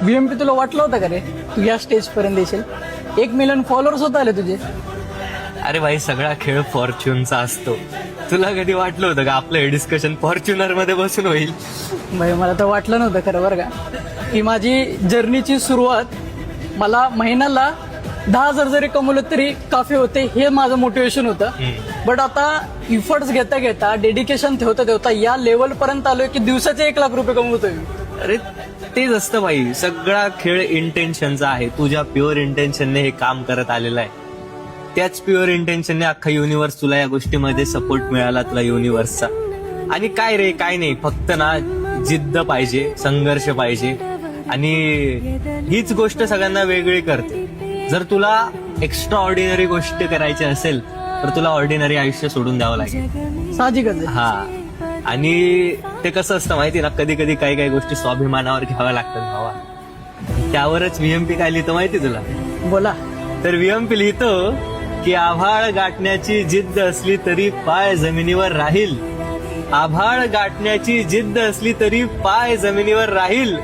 व्हीएमपी तुला वाटलं होतं का रे तू या स्टेज पर्यंत येशील? 1 मिलियन फॉलोअर्स होत आले तुझे. अरे भाई, सगळा खेळ फॉर्च्युनचा असतो. तुला कधी वाटलं होतं का आपलं हे डिस्कशन फॉर्च्युनर मध्ये बसून होईल? भाई मला तर वाटलं नव्हतं खरं बरं का, की माझी जर्नीची सुरुवात मला महिन्याला 10,000 जरी कमवलं तरी काफी होते, हे माझं मोटिवेशन होतं. बट आता इफर्ट्स घेता घेता, डेडिकेशन ठेवता ठेवता या लेवल पर्यंत आलोय की दिवसाचे 1 लाख रुपये कमवतोय मी. अरे तेच असतं भाई, सगळा खेळ इंटेन्शनचा आहे. तुझ्या प्युअर इंटेन्शनने हे काम करत आलेलं आहे. त्याच प्युअर इंटेन्शनने अख्खा युनिव्हर्स तुला या गोष्टीमध्ये सपोर्ट मिळाला, तुला युनिव्हर्सचा. आणि काय रे, काय नाही, फक्त ना जिद्द पाहिजे, संघर्ष पाहिजे. आणि हीच गोष्ट सगळ्यांना वेगळी करते. जर तुला एक्स्ट्रा ऑर्डिनरी गोष्ट करायची असेल तर तुला ऑर्डिनरी आयुष्य सोडून द्यावं लागेल. साहजिकच आहे. हा, आणि ते कसं असतं माहिती ना, कधी कधी काही काही गोष्टी स्वाभिमानावर घ्याव्या लागतात भावा. त्यावरच व्हीएमपी काय लिहितो माहिती तुला? बोला. तर व्हीएमपी लिहितो की आभाळ गाठण्याची जिद्द असली तरी पाय जमिनीवर राहील. आभाळ गाठण्याची जिद्द असली तरी पाय जमिनीवर राहील.